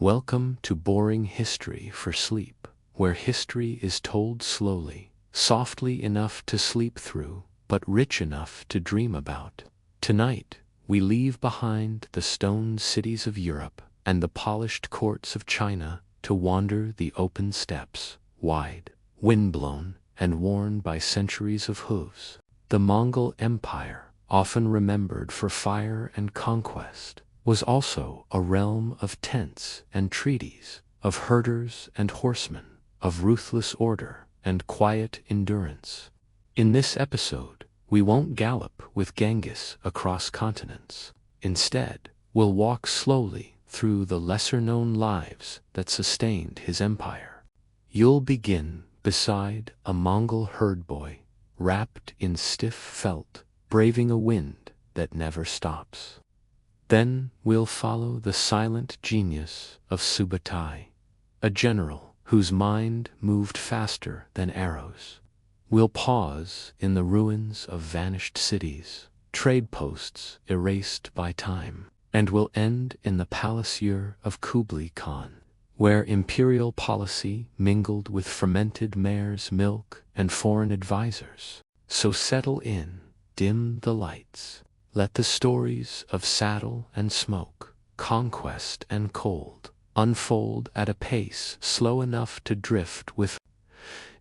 Welcome to Boring History for Sleep, where history is told slowly, softly enough to sleep through, but rich enough to dream about. Tonight, we leave behind the stone cities of Europe and the polished courts of China to wander the open steppes, wide, windblown, and worn by centuries of hooves. The Mongol Empire, often remembered for fire and conquest, was also a realm of tents and treaties, of herders and horsemen, of ruthless order and quiet endurance. In this episode, we won't gallop with Genghis across continents. Instead, we'll walk slowly through the lesser-known lives that sustained his empire. You'll begin beside a Mongol herd boy, wrapped in stiff felt, braving a wind that never stops. Then we'll follow the silent genius of Subutai, a general whose mind moved faster than arrows. We'll pause in the ruins of vanished cities, trade posts erased by time, and we'll end in the palace year of Kublai Khan, where imperial policy mingled with fermented mare's milk and foreign advisors. So settle in, dim the lights. Let the stories of saddle and smoke, conquest and cold, unfold at a pace slow enough to drift with.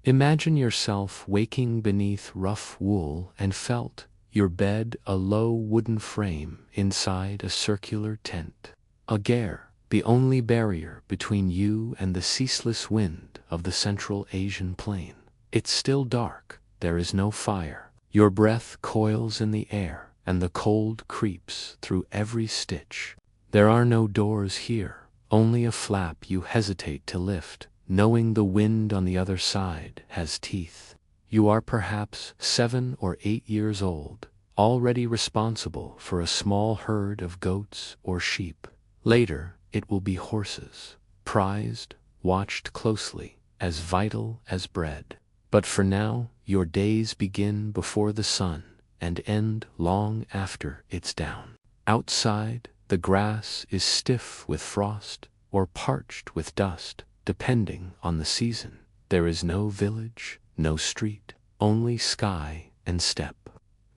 Imagine yourself waking beneath rough wool and felt, your bed a low wooden frame inside a circular tent. A ger, the only barrier between you and the ceaseless wind of the Central Asian plain. It's still dark, there is no fire. Your breath coils in the air, and the cold creeps through every stitch. There are no doors here, only a flap you hesitate to lift, knowing the wind on the other side has teeth. You are perhaps 7 or 8 years old, already responsible for a small herd of goats or sheep. Later, it will be horses, prized, watched closely, as vital as bread. But for now, your days begin before the sun and end long after it's down. Outside, the grass is stiff with frost or parched with dust, depending on the season. There is no village, no street, only sky and steppe.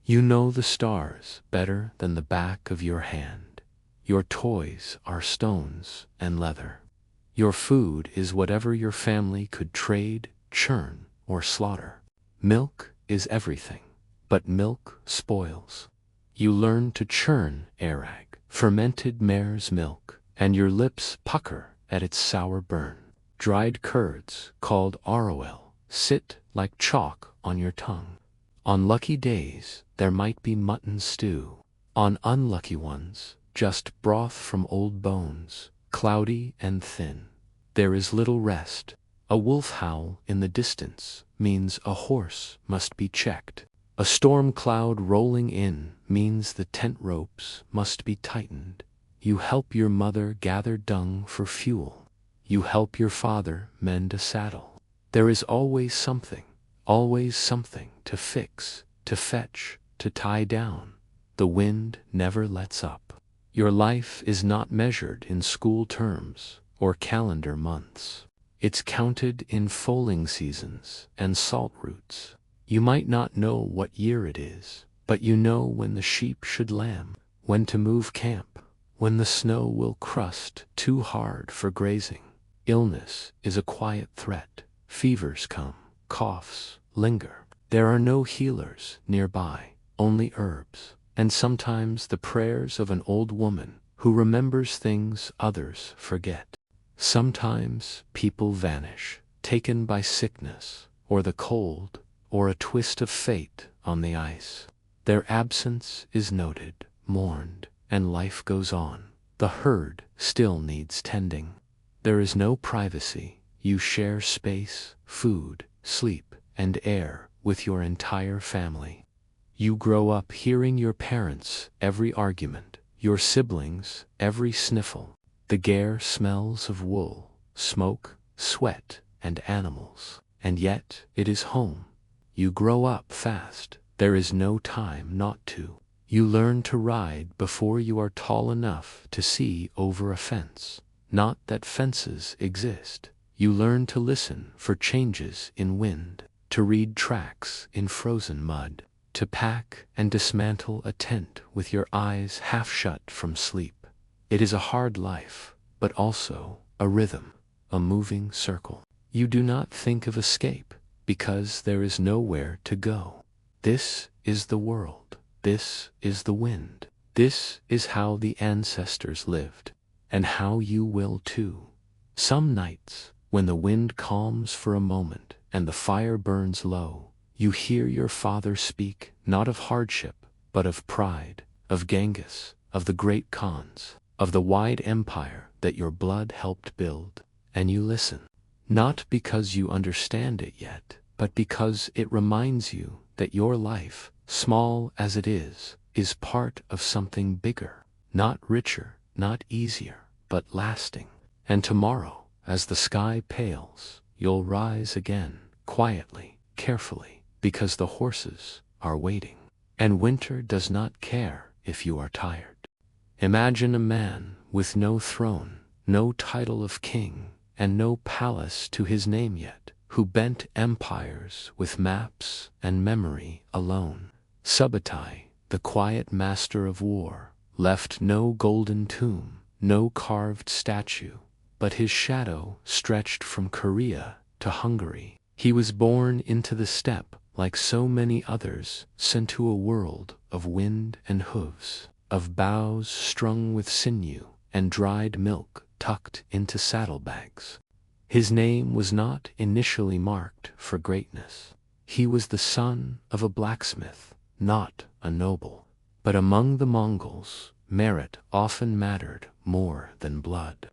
You know the stars better than the back of your hand. Your toys are stones and leather. Your food is whatever your family could trade, churn, or slaughter. Milk is everything. But milk spoils. You learn to churn arag, fermented mare's milk, and your lips pucker at its sour burn. Dried curds, called arowel, sit like chalk on your tongue. On lucky days, there might be mutton stew. On unlucky ones, just broth from old bones, cloudy and thin. There is little rest. A wolf howl in the distance means a horse must be checked. A storm cloud rolling in means the tent ropes must be tightened. You help your mother gather dung for fuel. You help your father mend a saddle. There is always something to fix, to fetch, to tie down. The wind never lets up. Your life is not measured in school terms or calendar months. It's counted in foaling seasons and salt roots. You might not know what year it is, but you know when the sheep should lamb, when to move camp, when the snow will crust too hard for grazing. Illness is a quiet threat. Fevers come, coughs linger. There are no healers nearby, only herbs, and sometimes the prayers of an old woman who remembers things others forget. Sometimes people vanish, taken by sickness, or the cold, or a twist of fate on the ice. Their absence is noted, mourned, and life goes on. The herd still needs tending. There is no privacy. You share space, food, sleep, and air with your entire family. You grow up hearing your parents' every argument, your siblings' every sniffle. The ger smells of wool, smoke, sweat, and animals. And yet, it is home. You grow up fast. There is no time not to. You learn to ride before you are tall enough to see over a fence. not that fences exist. You learn to listen for changes in wind, to read tracks in frozen mud, to pack and dismantle a tent with your eyes half shut from sleep. It is a hard life, but also a rhythm, a moving circle. You do not think of escape, because there is nowhere to go. This is the world. This is the wind. This is how the ancestors lived, and how you will too. Some nights, when the wind calms for a moment and the fire burns low, you hear your father speak not of hardship, but of pride, of Genghis, of the great Khans, of the wide empire that your blood helped build. And you listen, not because you understand it yet, but because it reminds you that your life, small as it is part of something bigger, not richer, not easier, but lasting. And tomorrow, as the sky pales, you'll rise again, quietly, carefully, because the horses are waiting. And winter does not care if you are tired. Imagine a man with no throne, no title of king, and no palace to his name yet, who bent empires with maps and memory alone. Subutai, the quiet master of war, left no golden tomb, no carved statue, but his shadow stretched from Korea to Hungary. He was born into the steppe like so many others, sent to a world of wind and hooves, of bows strung with sinew and dried milk tucked into saddlebags. His name was not initially marked for greatness. He was the son of a blacksmith, not a noble. But among the Mongols, merit often mattered more than blood.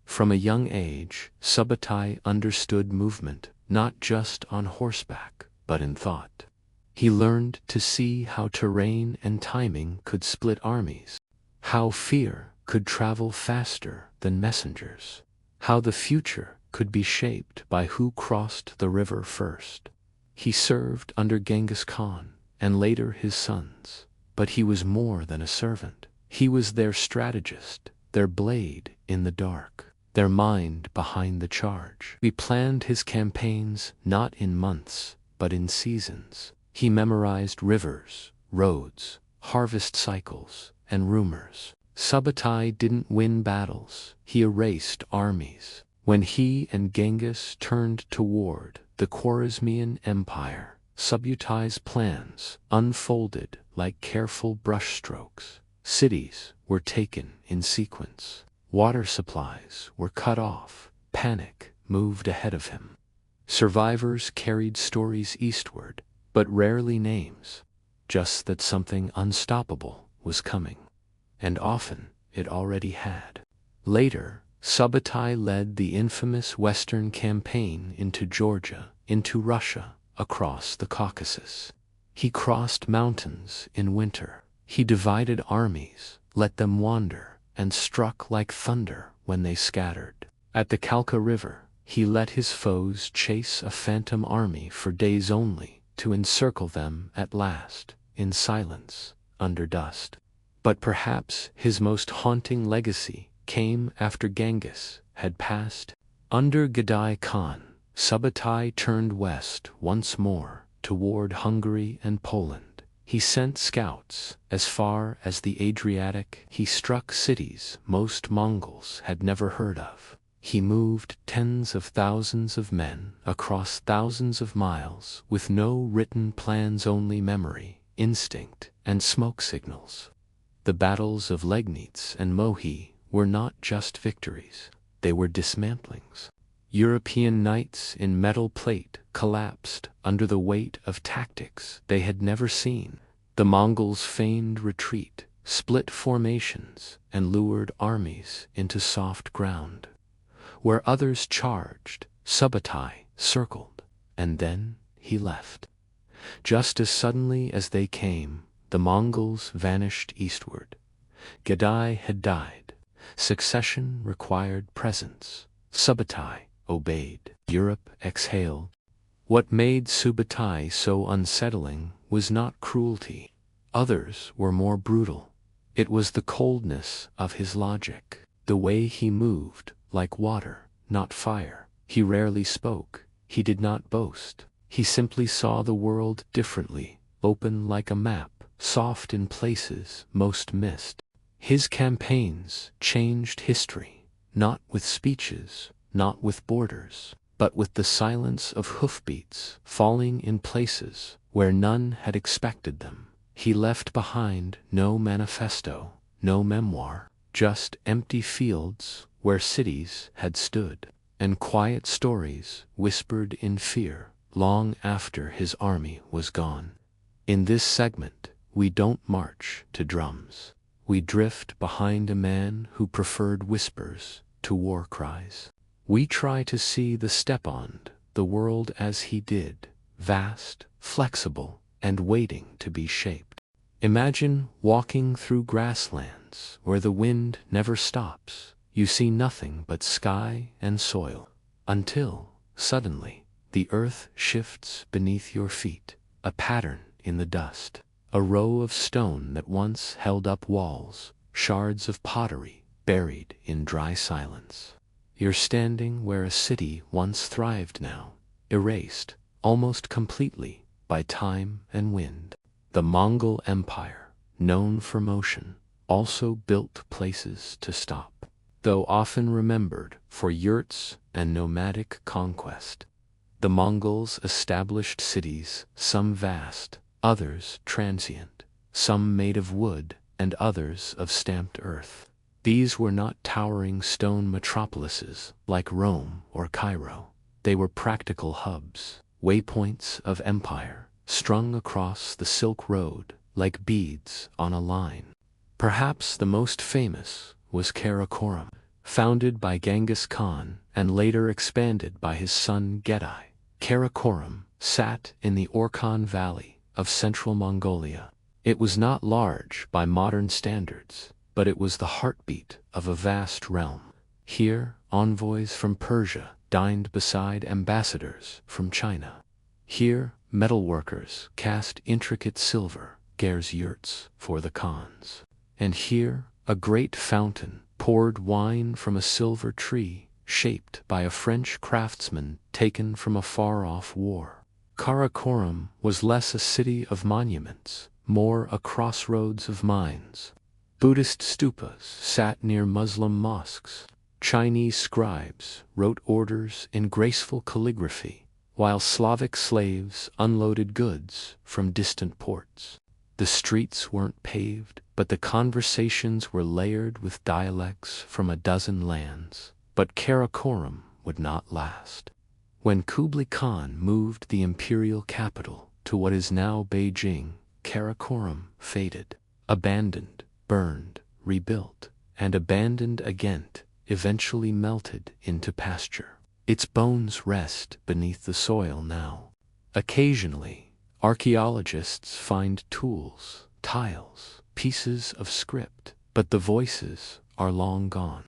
From a young age, Subutai understood movement not just on horseback, but in thought. He learned to see how terrain and timing could split armies, how fear could travel faster than messengers, how the future could be shaped by who crossed the river first. He served under Genghis Khan and later his sons, but he was more than a servant. He was their strategist, their blade in the dark, their mind behind the charge. He planned his campaigns not in months, but in seasons. He memorized rivers, roads, harvest cycles, and rumors. Subutai didn't win battles, he erased armies. When he and Genghis turned toward the Khwarezmian Empire, Subutai's plans unfolded like careful brushstrokes. Cities were taken in sequence. Water supplies were cut off. Panic moved ahead of him. Survivors carried stories eastward, but rarely names, just that something unstoppable was coming. And often it already had. Later, Subutai led the infamous Western campaign into Georgia, into Russia, across the Caucasus. He crossed mountains in winter. He divided armies, let them wander, and struck like thunder when they scattered. At the Kalka River, he let his foes chase a phantom army for days only, to encircle them at last, in silence, under dust. But perhaps his most haunting legacy came after Genghis had passed. Under Kublai Khan, Subutai turned west once more, toward Hungary and Poland. He sent scouts as far as the Adriatic. He struck cities most Mongols had never heard of. He moved tens of thousands of men across thousands of miles with no written plans, only memory, instinct, and smoke signals. The battles of Liegnitz and Mohi were not just victories, they were dismantlings. European knights in metal plate collapsed under the weight of tactics they had never seen. The Mongols feigned retreat, split formations, and lured armies into soft ground. Where others charged, Subutai circled, and then he left. Just as suddenly as they came, the Mongols vanished eastward. Kublai had died. Succession required presence. Subutai obeyed. Europe exhaled. What made Subutai so unsettling was not cruelty. Others were more brutal. It was the coldness of his logic. The way he moved like water, not fire. He rarely spoke, he did not boast. He simply saw the world differently, open like a map, soft in places most missed. His campaigns changed history, not with speeches, not with borders, but with the silence of hoofbeats falling in places where none had expected them. He left behind no manifesto, no memoir, just empty fields where cities had stood, and quiet stories whispered in fear long after his army was gone. In this segment, we don't march to drums. We drift behind a man who preferred whispers to war cries. We try to see the steppe-on, the world as he did, vast, flexible, and waiting to be shaped. Imagine walking through grasslands where the wind never stops. You see nothing but sky and soil, until, suddenly, the earth shifts beneath your feet, a pattern in the dust, a row of stone that once held up walls, shards of pottery buried in dry silence. You're standing where a city once thrived now, erased, almost completely, by time and wind. The Mongol Empire, known for motion, also built places to stop, though often remembered for yurts and nomadic conquest. The Mongols established cities, some vast, others transient, some made of wood and others of stamped earth. These were not towering stone metropolises like Rome or Cairo. They were practical hubs, waypoints of empire, strung across the Silk Road like beads on a line. Perhaps the most famous was Karakorum, founded by Genghis Khan and later expanded by his son Gedai. Karakorum sat in the Orkhon Valley of central Mongolia. It was not large by modern standards, but it was the heartbeat of a vast realm. Here, envoys from Persia dined beside ambassadors from China. Here, metalworkers cast intricate silver Gers yurts for the Khans. And here, a great fountain poured wine from a silver tree shaped by a French craftsman taken from a far-off war. Karakorum was less a city of monuments, more a crossroads of minds. Buddhist stupas sat near Muslim mosques. Chinese scribes wrote orders in graceful calligraphy, while Slavic slaves unloaded goods from distant ports. The streets weren't paved, but the conversations were layered with dialects from a dozen lands. But Karakorum would not last. When Kublai Khan moved the imperial capital to what is now Beijing, Karakorum faded, abandoned, burned, rebuilt, and abandoned again, eventually melted into pasture. Its bones rest beneath the soil now. Occasionally, archaeologists find tools, tiles, pieces of script, but the voices are long gone.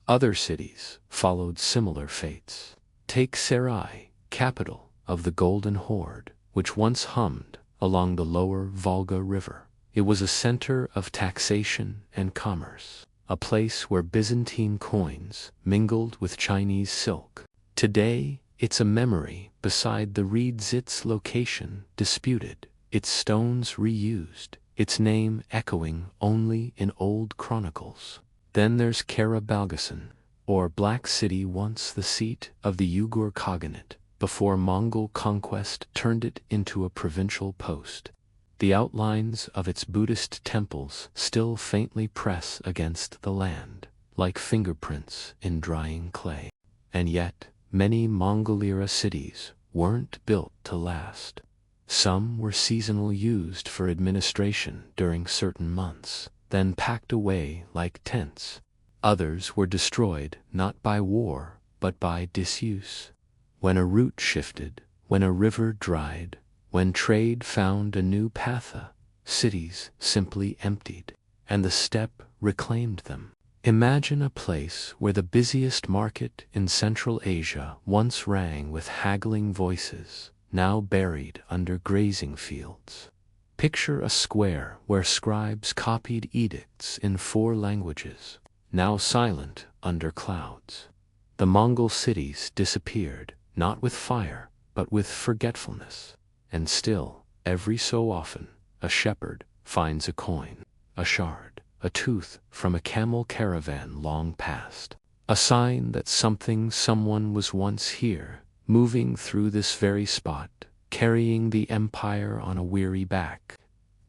Other cities followed similar fates. Take Sarai, capital of the Golden Horde, which once hummed along the lower Volga River. It was a center of taxation and commerce, a place where Byzantine coins mingled with Chinese silk. Today, it's a memory beside the Reedzit's location disputed, its stones reused, its name echoing only in old chronicles. Then there's Kara-Balgasan, or Black City, once the seat of the Uyghur Khaganate, before Mongol conquest turned it into a provincial post. The outlines of its Buddhist temples still faintly press against the land, like fingerprints in drying clay. And yet, many Mongol-era cities weren't built to last. Some were seasonal, used for administration during certain months, then packed away like tents. Others were destroyed not by war, but by disuse. When a route shifted, when a river dried, when trade found a new path, cities simply emptied, and the steppe reclaimed them. Imagine a place where the busiest market in Central Asia once rang with haggling voices, now buried under grazing fields. Picture a square where scribes copied edicts in 4 languages, now silent under clouds. The Mongol cities disappeared, not with fire, but with forgetfulness. And still, every so often, a shepherd finds a coin, a shard, a tooth from a camel caravan long past. A sign that someone was once here, moving through this very spot, carrying the empire on a weary back.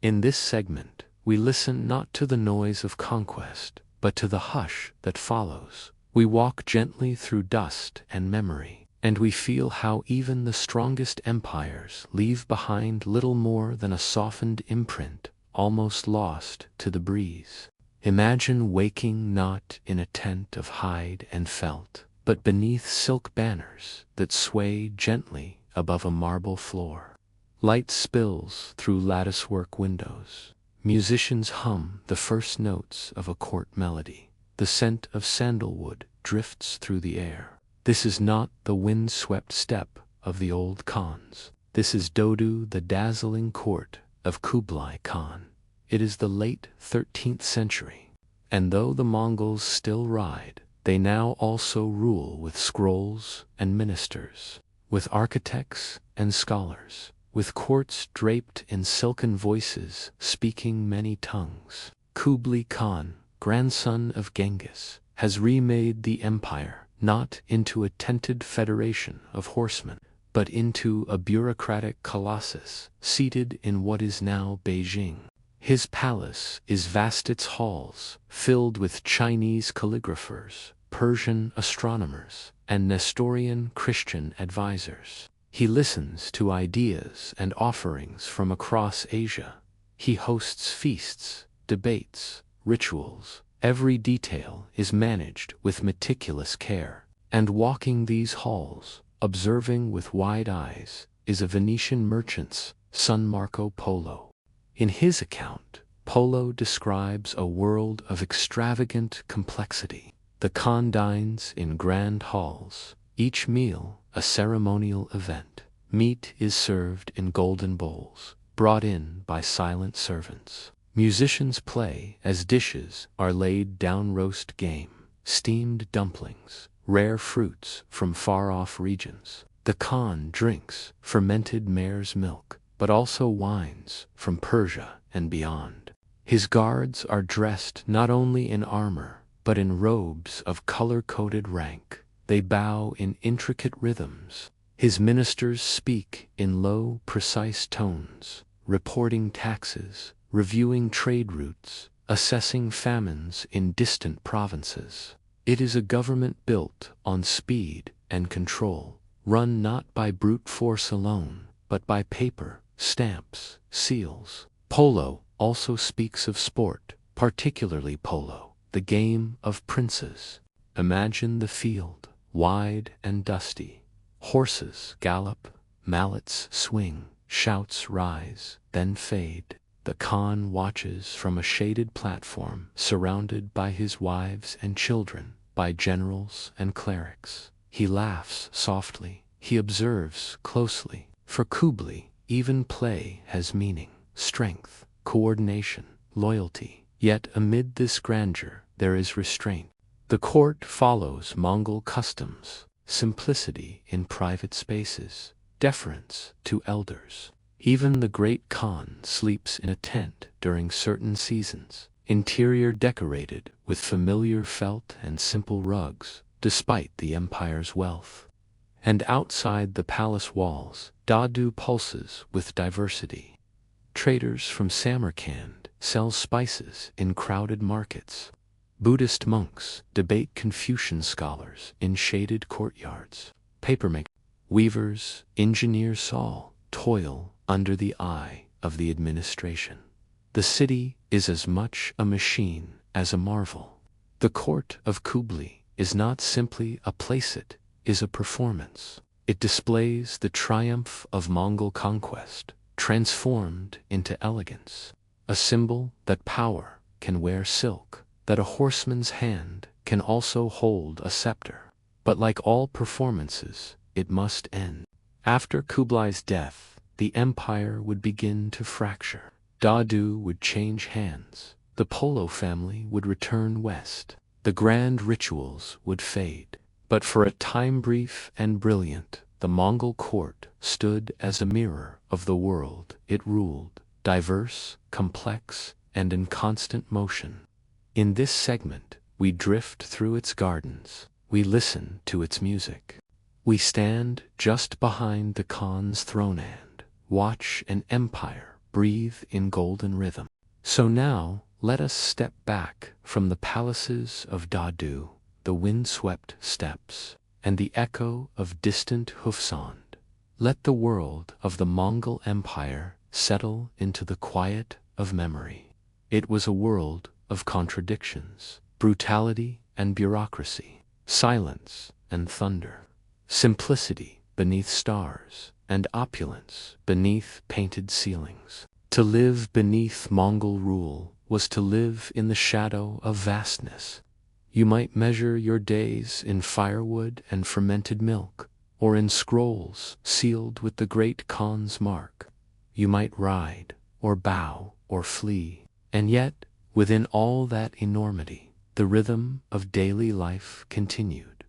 In this segment, we listen not to the noise of conquest, but to the hush that follows. We walk gently through dust and memory, and we feel how even the strongest empires leave behind little more than a softened imprint, almost lost to the breeze. Imagine waking not in a tent of hide and felt, but beneath silk banners that sway gently above a marble floor. Light spills through latticework windows. Musicians hum the first notes of a court melody. The scent of sandalwood drifts through the air. This is not the wind-swept steppe of the old Khans. This is Dodu, the dazzling court of Kublai Khan. It is the late 13th century, and though the Mongols still ride, they now also rule with scrolls and ministers, with architects and scholars, with courts draped in silken voices speaking many tongues. Kublai Khan, grandson of Genghis, has remade the empire not into a tented federation of horsemen, but into a bureaucratic colossus seated in what is now Beijing. His palace is vast, its halls filled with Chinese calligraphers, Persian astronomers, and Nestorian Christian advisors. He listens to ideas and offerings from across Asia. He hosts feasts, debates, rituals. Every detail is managed with meticulous care. And walking these halls, observing with wide eyes, is a Venetian merchant's son, Marco Polo. In his account, Polo describes a world of extravagant complexity. The Khan dines in grand halls, each meal a ceremonial event. Meat is served in golden bowls, brought in by silent servants. Musicians play as dishes are laid down: roast game, steamed dumplings, rare fruits from far-off regions. The Khan drinks fermented mare's milk, but also wines from Persia and beyond. His guards are dressed not only in armor, but in robes of color-coded rank. They bow in intricate rhythms. His ministers speak in low, precise tones, reporting taxes, reviewing trade routes, assessing famines in distant provinces. It is a government built on speed and control, run not by brute force alone, but by paper, stamps, seals. Polo also speaks of sport, particularly polo, the game of princes. Imagine the field, wide and dusty. Horses gallop, mallets swing, shouts rise, then fade. The Khan watches from a shaded platform, surrounded by his wives and children, by generals and clerics. He laughs softly, he observes closely. For Kublai, even play has meaning, strength, coordination, loyalty. Yet amid this grandeur, there is restraint. The court follows Mongol customs, simplicity in private spaces, deference to elders. Even the great Khan sleeps in a tent during certain seasons, interior decorated with familiar felt and simple rugs, despite the empire's wealth. And outside the palace walls, Dadu pulses with diversity. Traders from Samarkand sell spices in crowded markets. Buddhist monks debate Confucian scholars in shaded courtyards. Papermakers, weavers, engineers all toil under the eye of the administration. The city is as much a machine as a marvel. The court of Kublai is not simply a place, it is a performance. It displays the triumph of Mongol conquest, transformed into elegance, a symbol that power can wear silk, that a horseman's hand can also hold a scepter. But like all performances, it must end. After Kublai's death, the empire would begin to fracture. Dadu would change hands. The Polo family would return west. The grand rituals would fade. But for a time brief and brilliant, the Mongol court stood as a mirror of the world it ruled, diverse, complex, and in constant motion. In this segment, we drift through its gardens, we listen to its music. We stand just behind the Khan's throne and watch an empire breathe in golden rhythm. So now, let us step back from the palaces of Dadu, the wind-swept steppes, and the echo of distant hoofsound. Let the world of the Mongol Empire settle into the quiet of memory. It was a world of contradictions, brutality and bureaucracy, silence and thunder, simplicity beneath stars, and opulence beneath painted ceilings. To live beneath Mongol rule was to live in the shadow of vastness. You might measure your days in firewood and fermented milk, or in scrolls sealed with the great Khan's mark. You might ride, or bow, or flee, and yet, within all that enormity, the rhythm of daily life continued.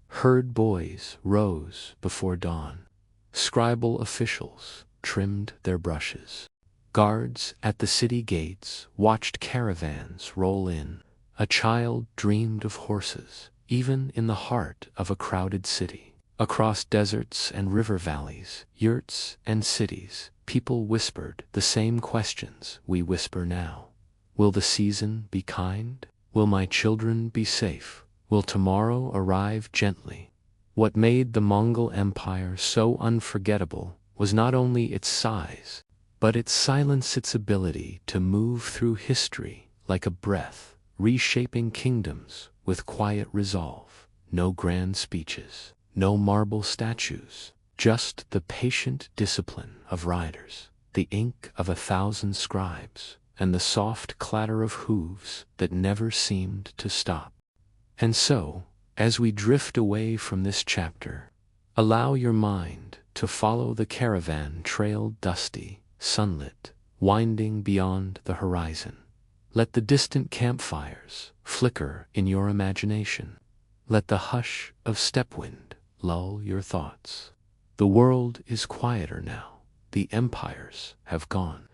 Herd boys rose before dawn. Scribal officials trimmed their brushes. Guards at the city gates watched caravans roll in. A child dreamed of horses, even in the heart of a crowded city. Across deserts and river valleys, yurts and cities, people whispered the same questions we whisper now. Will the season be kind? Will my children be safe? Will tomorrow arrive gently? What made the Mongol Empire so unforgettable was not only its size, but its silence, its ability to move through history like a breath, reshaping kingdoms with quiet resolve. No grand speeches, no marble statues, just the patient discipline of riders, the ink of 1,000 scribes, and the soft clatter of hooves that never seemed to stop. And so, as we drift away from this chapter, allow your mind to follow the caravan trail, dusty, sunlit, winding beyond the horizon. Let the distant campfires flicker in your imagination. Let the hush of steppe-wind lull your thoughts. The world is quieter now. The empires have gone.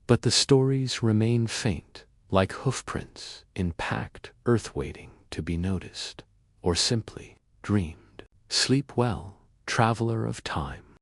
But the stories remain faint, like hoofprints in packed earth waiting to be noticed, or simply dreamed. Sleep well, traveler of time.